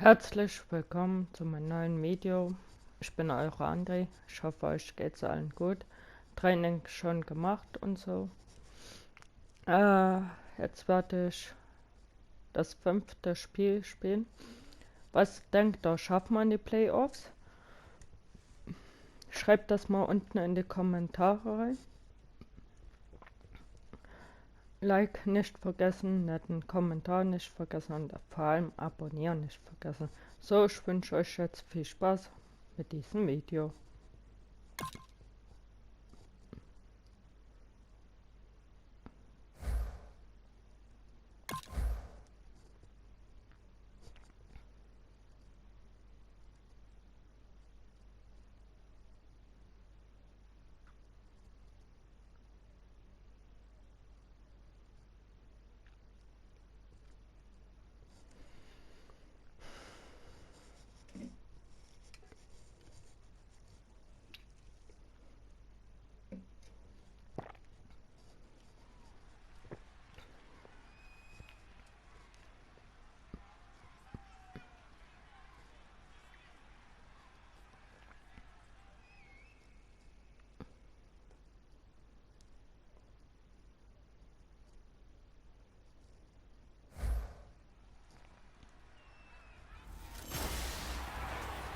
Herzlich willkommen zu meinem neuen Video. Ich bin euer André. Ich hoffe, euch geht's allen gut. Training schon gemacht und so. Jetzt werde ich das 5. Spiel spielen. Was denkt ihr, schaffen wir in die Playoffs? Schreibt das mal unten in die Kommentare rein. Like nicht vergessen, netten Kommentar nicht vergessen und vor allem abonnieren nicht vergessen. So, ich wünsche euch jetzt viel Spaß mit diesem Video.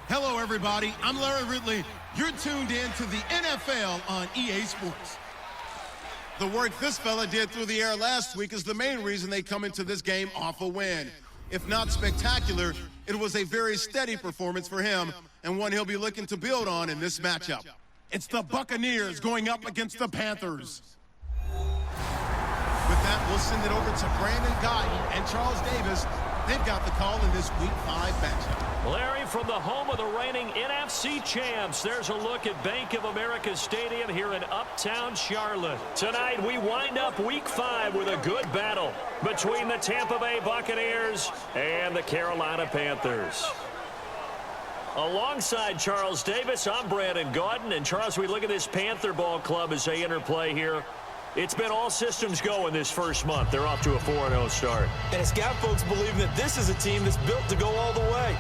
Hello, everybody. I'm Larry Ridley. You're tuned in to the NFL on EA Sports. The work this fella did through the air last week is the main reason they come into this game off a win. If not spectacular, it was a very steady performance for him and one he'll be looking to build on in this matchup. It's the Buccaneers going up against the Panthers. With that, we'll send it over to Brandon Guyton and Charles Davis. They've got the call in this Week 5 matchup. Larry, from the home of the reigning NFC champs, there's a look at Bank of America Stadium here in Uptown Charlotte. Tonight, we wind up Week 5 with a good battle between the Tampa Bay Buccaneers and the Carolina Panthers. Alongside Charles Davis, I'm Brandon Guyton. And Charles, we look at this Panther ball club as they interplay here. It's been all systems go in this first month. They're off to a 4-0 start. And it's got folks believing that this is a team that's built to go all the way.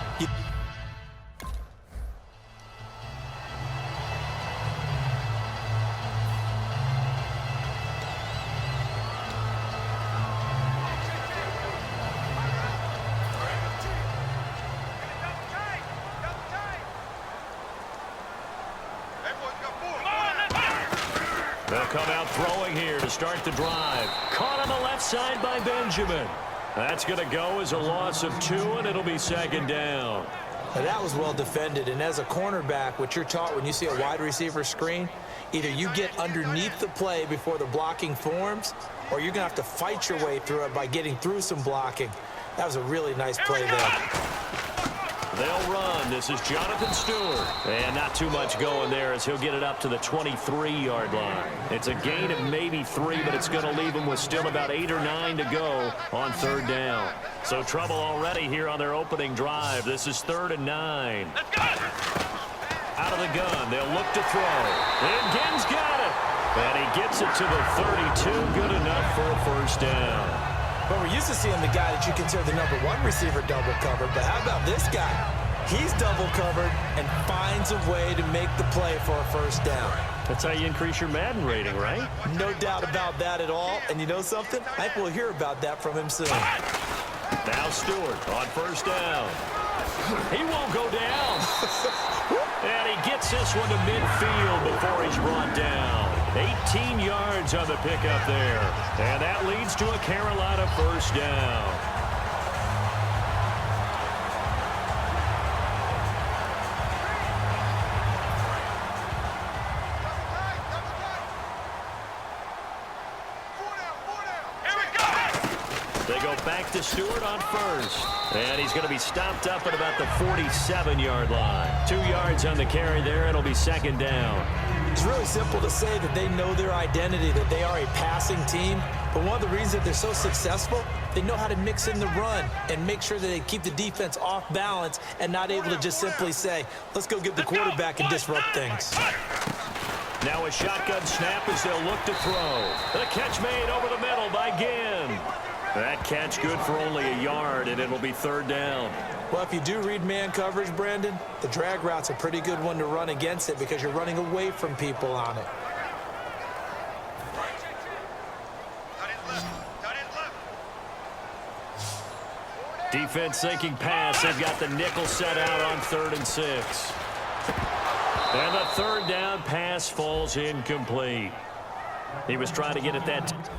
They'll come out throwing here to start the drive. Caught on the left side by Benjamin. That's going to go as a loss of 2, and it'll be second down. Now that was well defended, and as a cornerback, what you're taught when you see a wide receiver screen, either you get underneath the play before the blocking forms, or you're going to have to fight your way through it by getting through some blocking. That was a really nice play there. They'll run. This is Jonathan Stewart. And not too much going there as he'll get it up to the 23-yard line. It's a gain of maybe 3, but it's going to leave them with still about 8 or 9 to go on third down. So trouble already here on their opening drive. This is 3rd and 9. Let's go! Out of the gun. They'll look to throw. And Ginn's got it. And he gets it to the 32. Good enough for a first down. But we're used to seeing the guy that you consider the #1 receiver double covered. But how about this guy? He's double covered and finds a way to make the play for a first down. That's how you increase your Madden rating, right? No doubt about that at all. And you know something? I think we'll hear about that from him soon. Now Stewart on first down. He won't go down. And he gets this one to midfield before he's brought down. 18 yards on the pickup there. And that leads to a Carolina first down. They go back to Stewart on first. And he's going to be stopped up at about the 47-yard line. 2 yards on the carry there. It'll be second down. It's really simple to say that they know their identity, that they are a passing team. But one of the reasons that they're so successful, they know how to mix in the run and make sure that they keep the defense off balance and not able to just simply say, let's go get the quarterback and disrupt things. Now a shotgun snap as they'll look to throw. The catch made over the middle by Ginn. That catch good for only a yard, and it'll be third down. Well, if you do read man coverage, Brandon, the drag route's a pretty good one to run against it because you're running away from people on it. Defense thinking pass. They've got the nickel set out on 3rd and 6. And the third down pass falls incomplete. He was trying to get at that.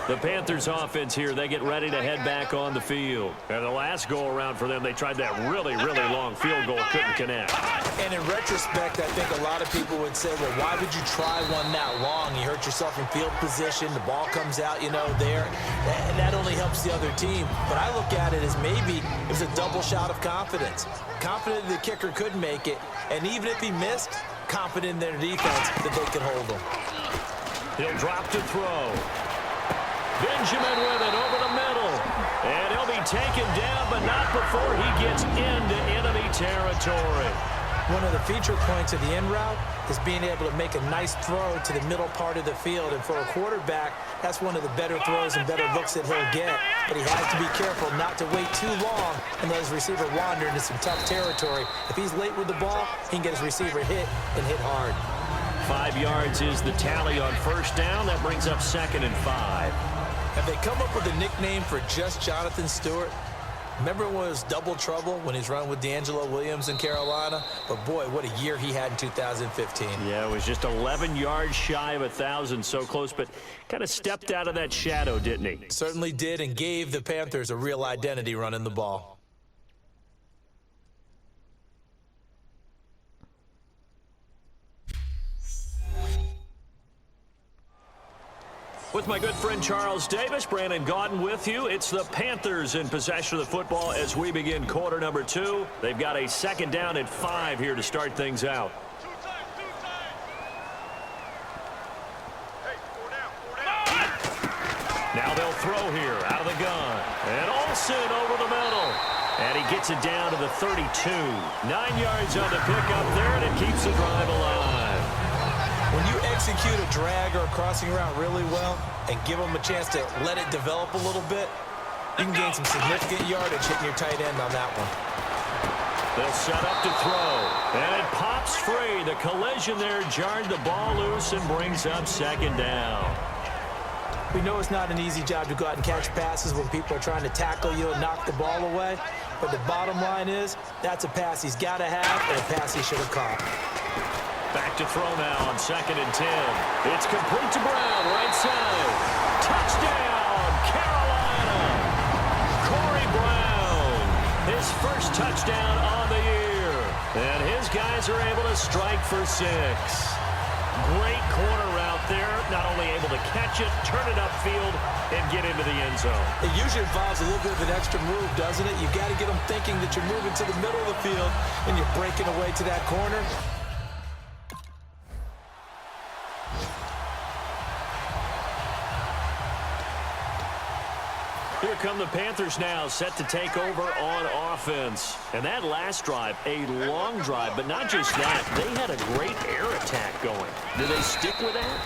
The Panthers offense here, they get ready to head back on the field. And the last go-around for them, they tried that really, really long field goal, couldn't connect. And in retrospect, I think a lot of people would say, well, why would you try one that long? You hurt yourself in field position, the ball comes out, there. And that only helps the other team. But I look at it as maybe it was a double shot of confidence. Confident the kicker could make it, and even if he missed, confident in their defense that they could hold him. He'll drop to throw. Benjamin with it over the middle. And he'll be taken down, but not before he gets into enemy territory. One of the feature points of the in route is being able to make a nice throw to the middle part of the field. And for a quarterback, that's one of the better throws and better looks that he'll get. But he has to be careful not to wait too long and let his receiver wander into some tough territory. If he's late with the ball, he can get his receiver hit and hit hard. 5 yards is the tally on first down. That brings up 2nd and 5. Have they come up with a nickname for just Jonathan Stewart? Remember when it was double trouble when he's running with D'Angelo Williams in Carolina? But boy, what a year he had in 2015. Yeah, it was just 11 yards shy of 1,000, so close, but kind of stepped out of that shadow, didn't he? Certainly did, and gave the Panthers a real identity running the ball. With my good friend Charles Davis, Brandon Gaudin with you. It's the Panthers in possession of the football as we begin quarter number 2. They've got a 2nd down and 5 here to start things out. Now they'll throw here out of the gun. And Olsen over the middle. And he gets it down to the 32. 9 yards on the pickup there, and it keeps the drive alive. When you execute a drag or a crossing route really well and give them a chance to let it develop a little bit, you can gain some significant yardage hitting your tight end on that one. They'll set up to throw, and it pops free. The collision there jarred the ball loose and brings up 2nd down. We know it's not an easy job to go out and catch passes when people are trying to tackle you and knock the ball away, but the bottom line is that's a pass he's got to have and a pass he should have caught. Back to throw now on 2nd and 10. It's complete to Brown, right side. Touchdown, Carolina. Corey Brown, his first touchdown on the year. And his guys are able to strike for 6. Great corner route there. Not only able to catch it, turn it upfield, and get into the end zone. It usually involves a little bit of an extra move, doesn't it? You've got to get them thinking that you're moving to the middle of the field and you're breaking away to that corner. Here come the Panthers now, set to take over on offense. And that last drive, a long drive, but not just that. They had a great air attack going. Do they stick with that?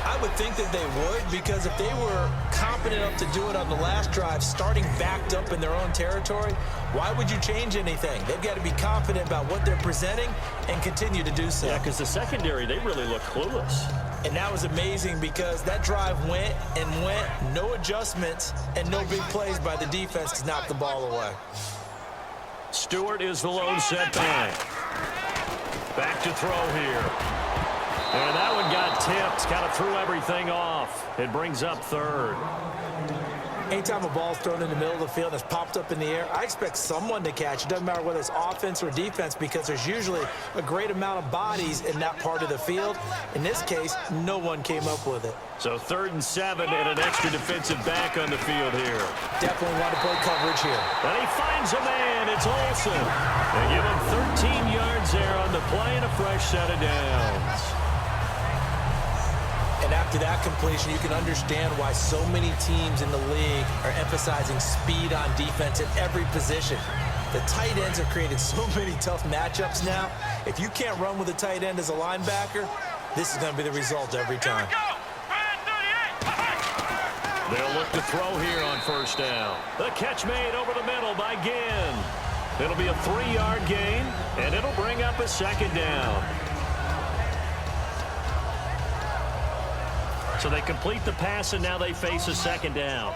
I would think that they would, because if they were confident enough to do it on the last drive, starting backed up in their own territory, why would you change anything? They've got to be confident about what they're presenting and continue to do so. Yeah, because the secondary, they really look clueless. And that was amazing because that drive went and went, no adjustments, and no big plays by the defense to knock the ball away. Stewart is the lone setback. Back to throw here. And that one got tipped, kind of threw everything off. It brings up 3rd. Anytime a ball's thrown in the middle of the field and it's popped up in the air, I expect someone to catch. It doesn't matter whether it's offense or defense because there's usually a great amount of bodies in that part of the field. In this case, no one came up with it. So 3rd and 7 and an extra defensive back on the field here. Definitely want to play coverage here. And he finds a man. It's Olsen. They give him 13 yards there on the play and a fresh set of downs. And after that completion, you can understand why so many teams in the league are emphasizing speed on defense at every position. The tight ends have created so many tough matchups now. If you can't run with a tight end as a linebacker, this is going to be the result every time. They'll look to throw here on first down. The catch made over the middle by Ginn. It'll be a 3-yard gain, and it'll bring up a second down. So they complete the pass, and now they face a second down.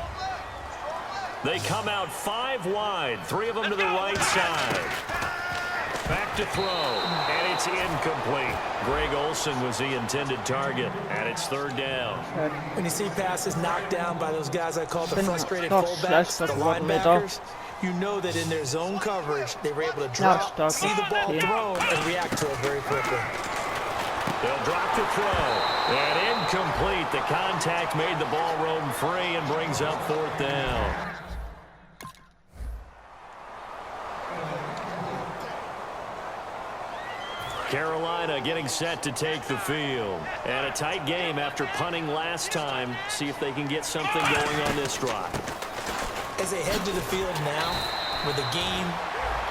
They come out 5 wide, 3 of them to the right side. Back to throw, and it's incomplete. Greg Olsen was the intended target, and it's 3rd down. When you see passes knocked down by those guys I call the frustrated fullbacks, the linebackers, you know that in their zone coverage, they were able to drop, see the ball thrown, and react to it very quickly. They'll drop the throw, and incomplete. The contact made the ball roam free and brings up 4th down. Carolina getting set to take the field. And a tight game after punting last time. See if they can get something going on this drive. As they head to the field now, with the game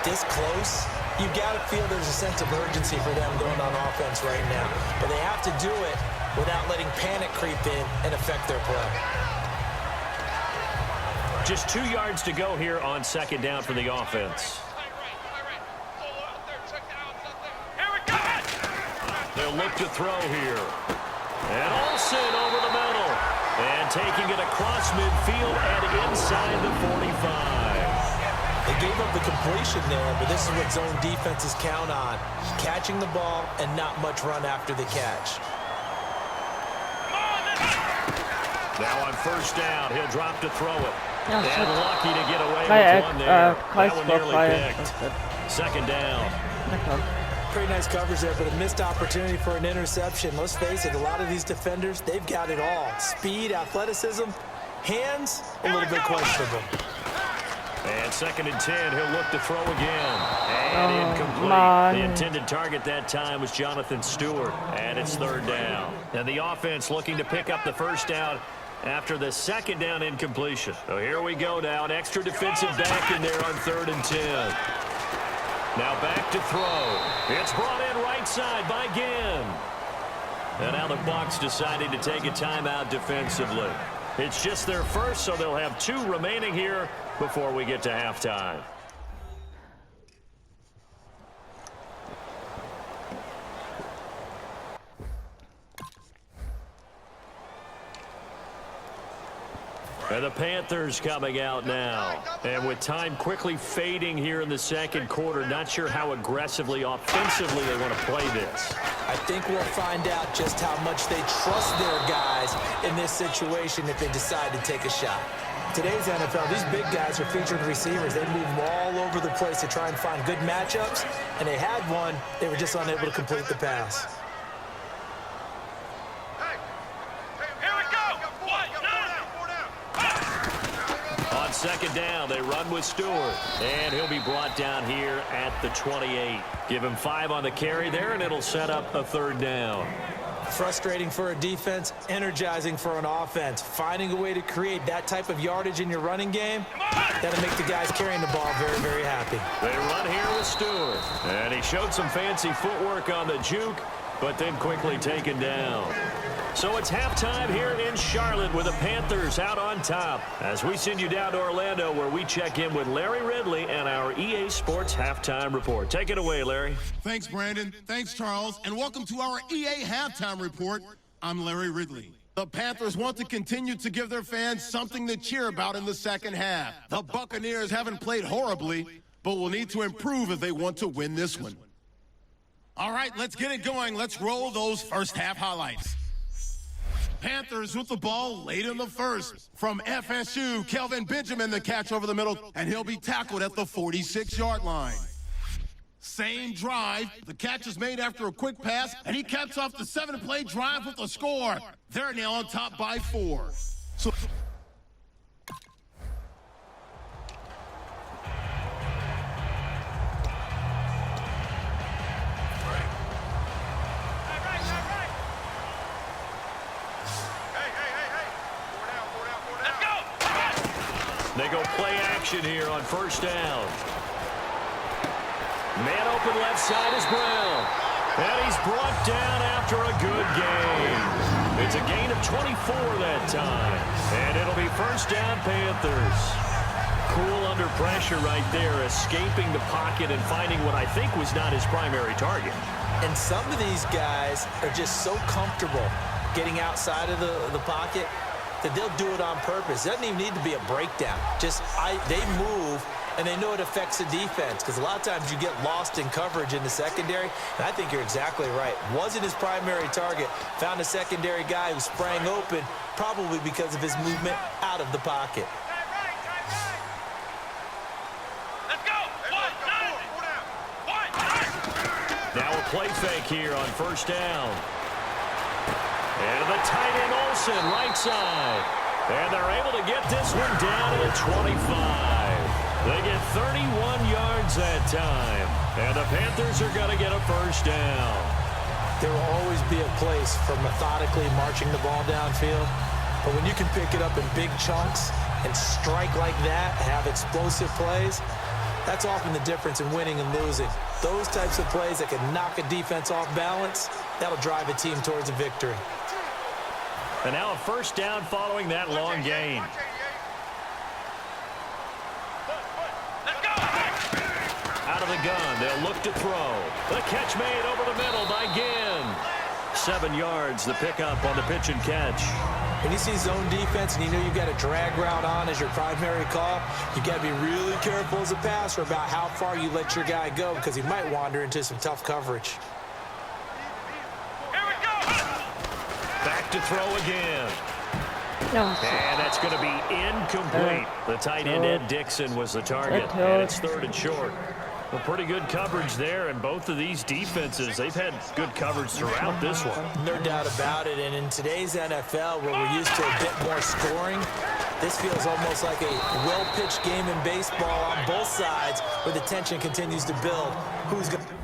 this close, you got to feel there's a sense of urgency for them going on offense right now. But they have to do it without letting panic creep in and affect their play. Just 2 yards to go here on second down for the offense. They'll look to throw here. And Olsen over the middle. And taking it across midfield and inside the 45. They gave up the completion there, but this is what zone defenses count on. Catching the ball and not much run after the catch. Now on first down, he'll drop to throw it. And lucky to get away with one there. That one nearly picked. Second down. Pretty nice coverage there, but a missed opportunity for an interception. Let's face it, a lot of these defenders, they've got it all. Speed, athleticism, hands, a little bit questionable. And 2nd and 10, he'll look to throw again. And incomplete. The intended target that time was Jonathan Stewart. And it's 3rd down. And the offense looking to pick up the first down after the second down incompletion. So here we go now. An extra defensive back in there on 3rd and 10. Now back to throw. It's brought in right side by Ginn. And now the Bucs deciding to take a timeout defensively. It's just their first, so they'll have 2 remaining here before we get to halftime. And the Panthers coming out now. And with time quickly fading here in the second quarter, not sure how aggressively, offensively they want to play this. I think we'll find out just how much they trust their guys in this situation if they decide to take a shot. Today's NFL, these big guys are featured receivers. They move all over the place to try and find good matchups, and they had one. They were just unable to complete the pass. On second down, they run with Stewart, and he'll be brought down here at the 28. Give him 5 on the carry there, and it'll set up a 3rd down. Frustrating for a defense, energizing for an offense. Finding a way to create that type of yardage in your running game, that'll make the guys carrying the ball very, very happy. They run here with Stewart, and he showed some fancy footwork on the juke, but then quickly taken down. So it's halftime here in Charlotte with the Panthers out on top as we send you down to Orlando where we check in with Larry Ridley and our EA Sports Halftime Report. Take it away, Larry. Thanks, Brandon. Thanks, Charles. And welcome to our EA Halftime Report. I'm Larry Ridley. The Panthers want to continue to give their fans something to cheer about in the second half. The Buccaneers haven't played horribly, but will need to improve if they want to win this one. All right, let's get it going. Let's roll those first half highlights. Panthers with the ball late in the first. From FSU, Kelvin Benjamin the catch over the middle, and he'll be tackled at the 46-yard line. Same drive, the catch is made after a quick pass, and he caps off the 7-play drive with a score. They're now on top by 4. So They go play action here on first down. Man open left side is Brown. And he's brought down after a good game. It's a gain of 24 that time. And it'll be first down, Panthers. Cool under pressure right there, escaping the pocket and finding what I think was not his primary target. And some of these guys are just so comfortable getting outside of the pocket that they'll do it on purpose. It doesn't even need to be a breakdown. They move, and they know it affects the defense, because a lot of times you get lost in coverage in the secondary, and I think you're exactly right. Wasn't his primary target. Found a secondary guy who sprang open, probably because of his movement out of the pocket. Now a play fake here on first down. And the tight end Olsen, right side. And they're able to get this one down to the 25. They get 31 yards that time. And the Panthers are going to get a first down. There will always be a place for methodically marching the ball downfield. But when you can pick it up in big chunks and strike like that, have explosive plays, that's often the difference in winning and losing. Those types of plays that can knock a defense off balance, that'll drive a team towards a victory. And now a first down following that long gain. Out of the gun, they'll look to throw. The catch made over the middle by Ginn. 7 yards, the pickup on the pitch and catch. When you see zone defense and you know you've got a drag route on as your primary call, you've got to be really careful as a passer about how far you let your guy go, because he might wander into some tough coverage. Back to throw again. No. And that's going to be incomplete. The tight end, Ed Dixon, was the target. And it's third and short. Well, pretty good coverage there, and both of these defenses, they've had good coverage throughout this one. No doubt about it, and in today's NFL, where we're used to a bit more scoring, this feels almost like a well-pitched game in baseball on both sides, where the tension continues to build. Who's going to...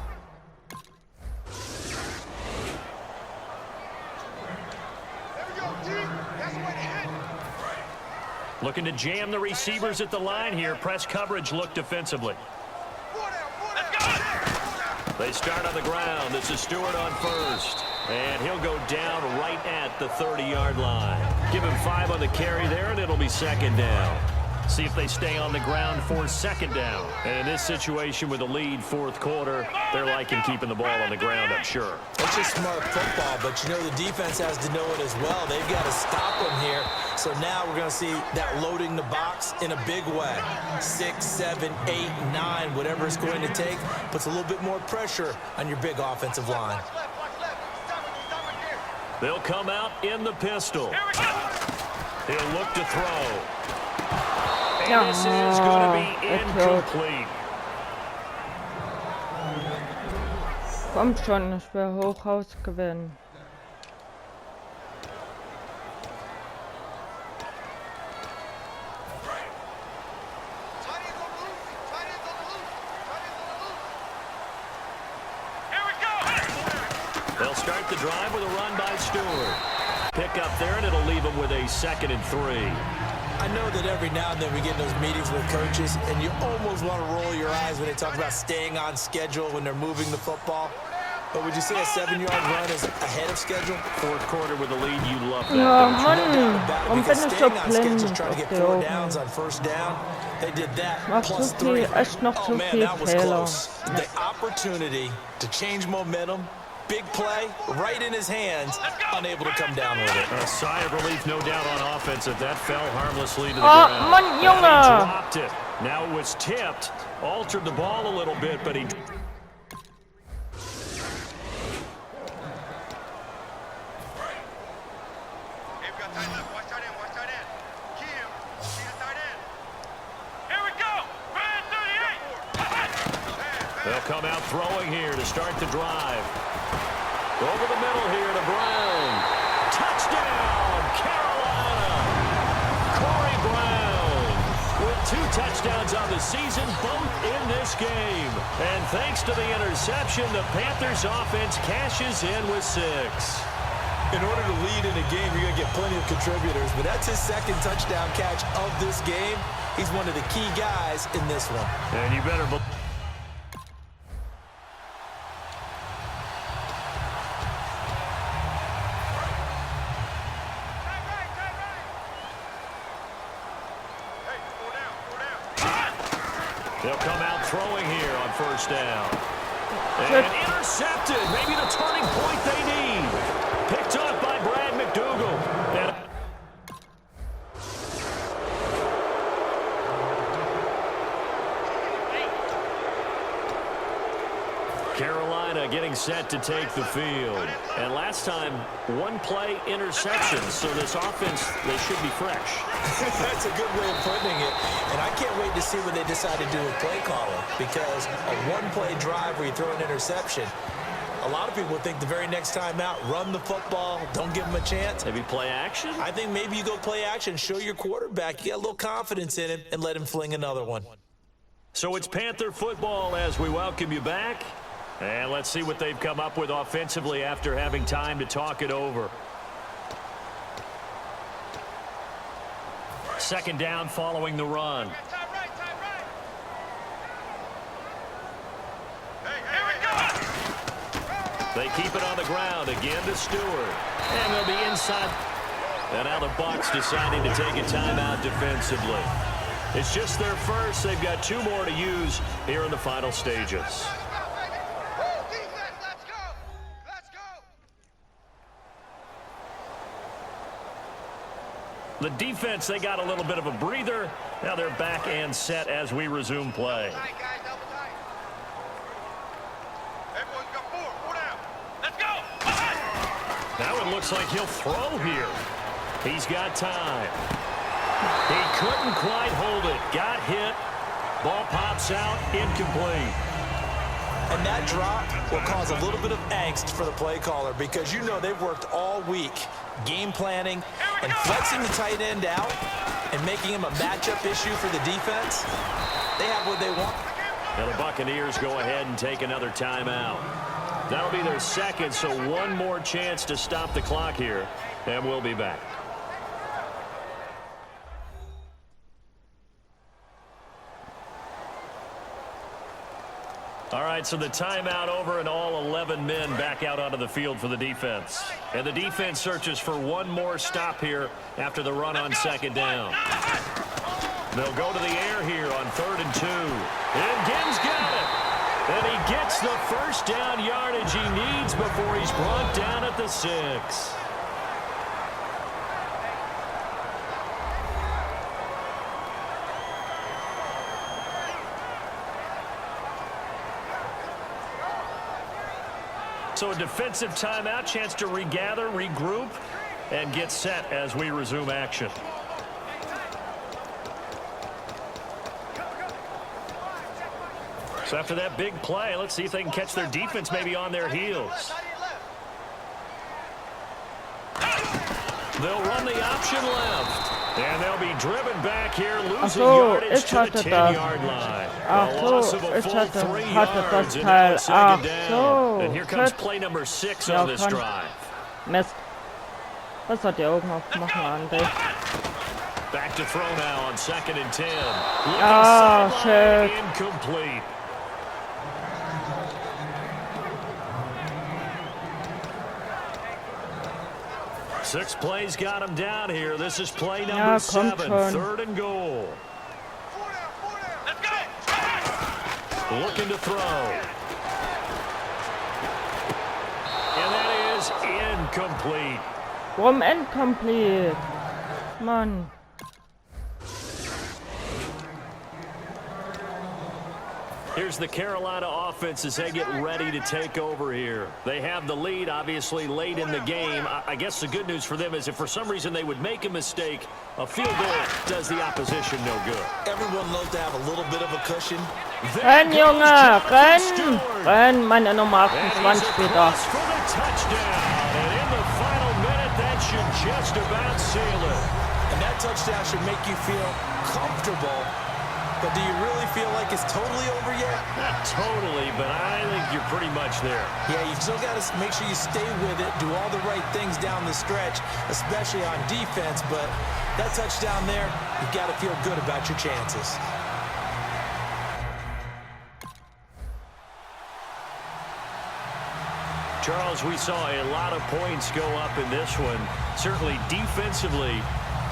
Looking to jam the receivers at the line here. Press coverage look defensively. They start on the ground. This is Stewart on first. And he'll go down right at the 30-yard line. Give him 5 on the carry there, and it'll be second down. See if they stay on the ground for second down. And in this situation with a lead fourth quarter, they're liking keeping the ball on the ground, I'm sure. It's just smart football, but you know the defense has to know it as well. They've got to stop them here. So now we're going to see that loading the box in a big way. 6, 7, 8, 9, whatever it's going to take, puts a little bit more pressure on your big offensive line. They'll come out in the pistol. He'll look to throw. And this is going to be incomplete. Komm schon, ich will Hochhaus gewinnen. They'll start the drive with a run by Stewart. Pick up there, and it'll leave them with a 2nd and 3. I know that every now and then we get in those meetings with coaches, and you almost want to roll your eyes when they talk about staying on schedule when they're moving the football. But would you say a 7-yard run is ahead of schedule? Fourth quarter with a lead, you love that. Ja, don't you? Mann, warum bin ich so blind Trying to auf get der 4 Oben? downs on first down. They did that Macht plus so viel, 3. echt noch Oh so man, viel that was Fehler. close. The opportunity to change momentum, big play, right in his hands, unable to come down with it. A sigh of relief, no doubt, on offense if that fell harmlessly to the Oh, ground. Mann, And he Junge! dropped it. Now it was tipped, altered the ball a little bit, but he... They'll come out throwing here to start the drive. Over the middle here to Brown. Touchdown, Carolina! Corey Brown with 2 touchdowns on the season, both in this game. And thanks to the interception, the Panthers offense cashes in with 6. In order to lead in a game, you're going to get plenty of contributors, but that's his 2nd touchdown catch of this game. He's one of the key guys in this one. And you better believe. They'll come out throwing here on first down. And intercepted. Maybe the turning point they need. Picked off by Brad McDougal. And Carolina getting set to take the field. And last time, one play interception. So this offense, they should be fresh. That's a good way of putting it. And I can't wait to see what they decide to do with play calling. Because a one-play drive where you throw an interception, a lot of people think the very next time out, run the football, don't give them a chance. Maybe play action? I think maybe you go play action, show your quarterback you got a little confidence in him, and let him fling another one. So it's Panther football as we welcome you back. And let's see what they've come up with offensively after having time to talk it over. Second down following the run. They keep it on the ground again to Stewart. And they'll be inside. And now the Bucs deciding to take a timeout defensively. It's just their first. They've got 2 more to use here in the final stages. The defense, they got a little bit of a breather. Now they're back and set as we resume play. That one looks like he'll throw here. He's got time. He couldn't quite hold it. Got hit. Ball pops out. Incomplete. And that drop will cause a little bit of angst for the play caller because you know they've worked all week game planning and flexing the tight end out and making him a matchup issue for the defense. They have what they want. Now the Buccaneers go ahead and take another timeout. That'll be their second, so one more chance to stop the clock here, and we'll be back. All right, so the timeout over and all 11 men back out onto the field for the defense. And the defense searches for one more stop here after the run on second down. They'll go to the air here on 3rd and 2. And Gibbs got it. And he gets the first down yardage he needs before he's brought down at the 6. So a defensive timeout, chance to regather, regroup, and get set as we resume action. So after that big play, let's see if they can catch their defense maybe on their heels. They'll run the option left. And they'll be driven back here, losing yardage to the 10-yard line. A loss of a full 3 yards and now a second down. And here comes play number 6 on this drive. Mist. Besser die Augen aufmachen, André. Back to throw now on 2nd and 10. Shit. Incomplete. Six plays got him down here. This is play number 7, 3rd and goal. Looking to throw. And that is incomplete. Warum incomplete? Mann. Here's the Carolina offense as they get ready to take over here. They have the lead, obviously, late in the game. I guess the good news for them is if for some reason they would make a mistake, a field goal does the opposition no good. Everyone loves to have a little bit of a cushion. Renn, Junge! Renn! Renn, meine Nummer 28 später. For the touchdown. And in the final minute, that should just about seal it. And that touchdown should make you feel comfortable. But do you really feel like it's totally over yet? Not totally, but I think you're pretty much there. Yeah, you've still got to make sure you stay with it, do all the right things down the stretch, especially on defense. But that touchdown there, you've got to feel good about your chances. Charles, we saw a lot of points go up in this one. Certainly defensively,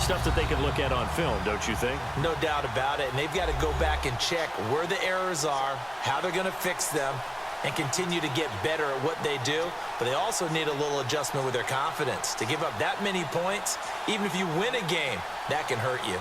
Stuff that they can look at on film, don't you think? No doubt about it. And they've got to go back and check where the errors are, how they're going to fix them, and continue to get better at what they do. But they also need a little adjustment with their confidence. To give up that many points, even if you win a game, that can hurt you.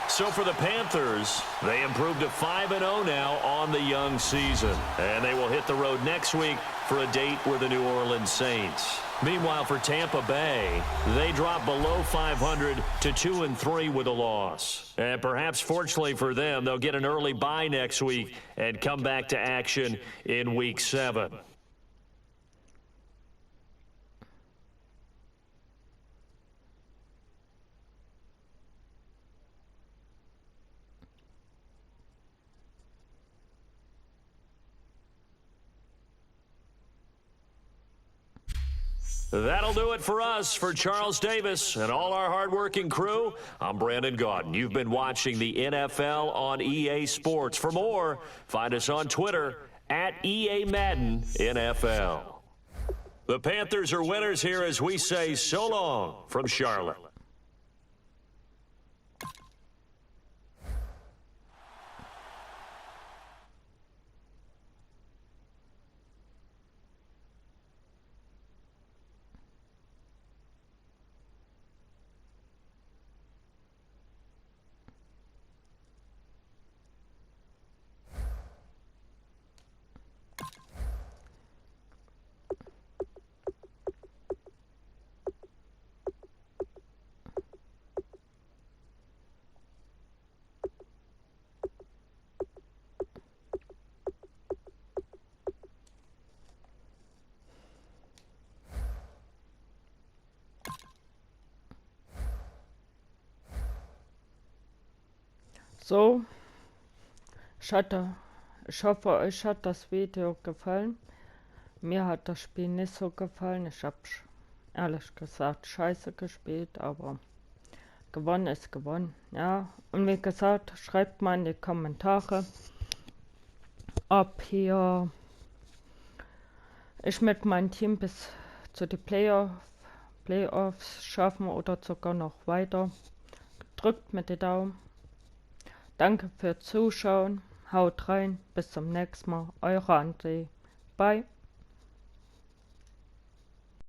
So for the Panthers, they improved to 5-0 now on the young season. And they will hit the road next week for a date with the New Orleans Saints. Meanwhile, for Tampa Bay, they drop below 500 to 2-3 with a loss. And perhaps fortunately for them, they'll get an early bye next week and come back to action in Week 7. That'll do it for us. For Charles Davis and all our hardworking crew, I'm Brandon Gaudin. You've been watching the NFL on EA Sports. For more, find us on Twitter at EA Madden NFL. The Panthers are winners here as we say so long from Charlotte. So, ich hoffe, euch hat das Video gefallen. Mir hat das Spiel nicht so gefallen. Ich habe ehrlich gesagt scheiße gespielt, aber gewonnen ist gewonnen. Ja, und wie gesagt, schreibt mal in die Kommentare, ob hier ich mit meinem Team bis zu den Playoffs schaffen oder sogar noch weiter. Drückt mir die Daumen. Danke fürs Zuschauen. Haut rein. Bis zum nächsten Mal. Eure André. Bye.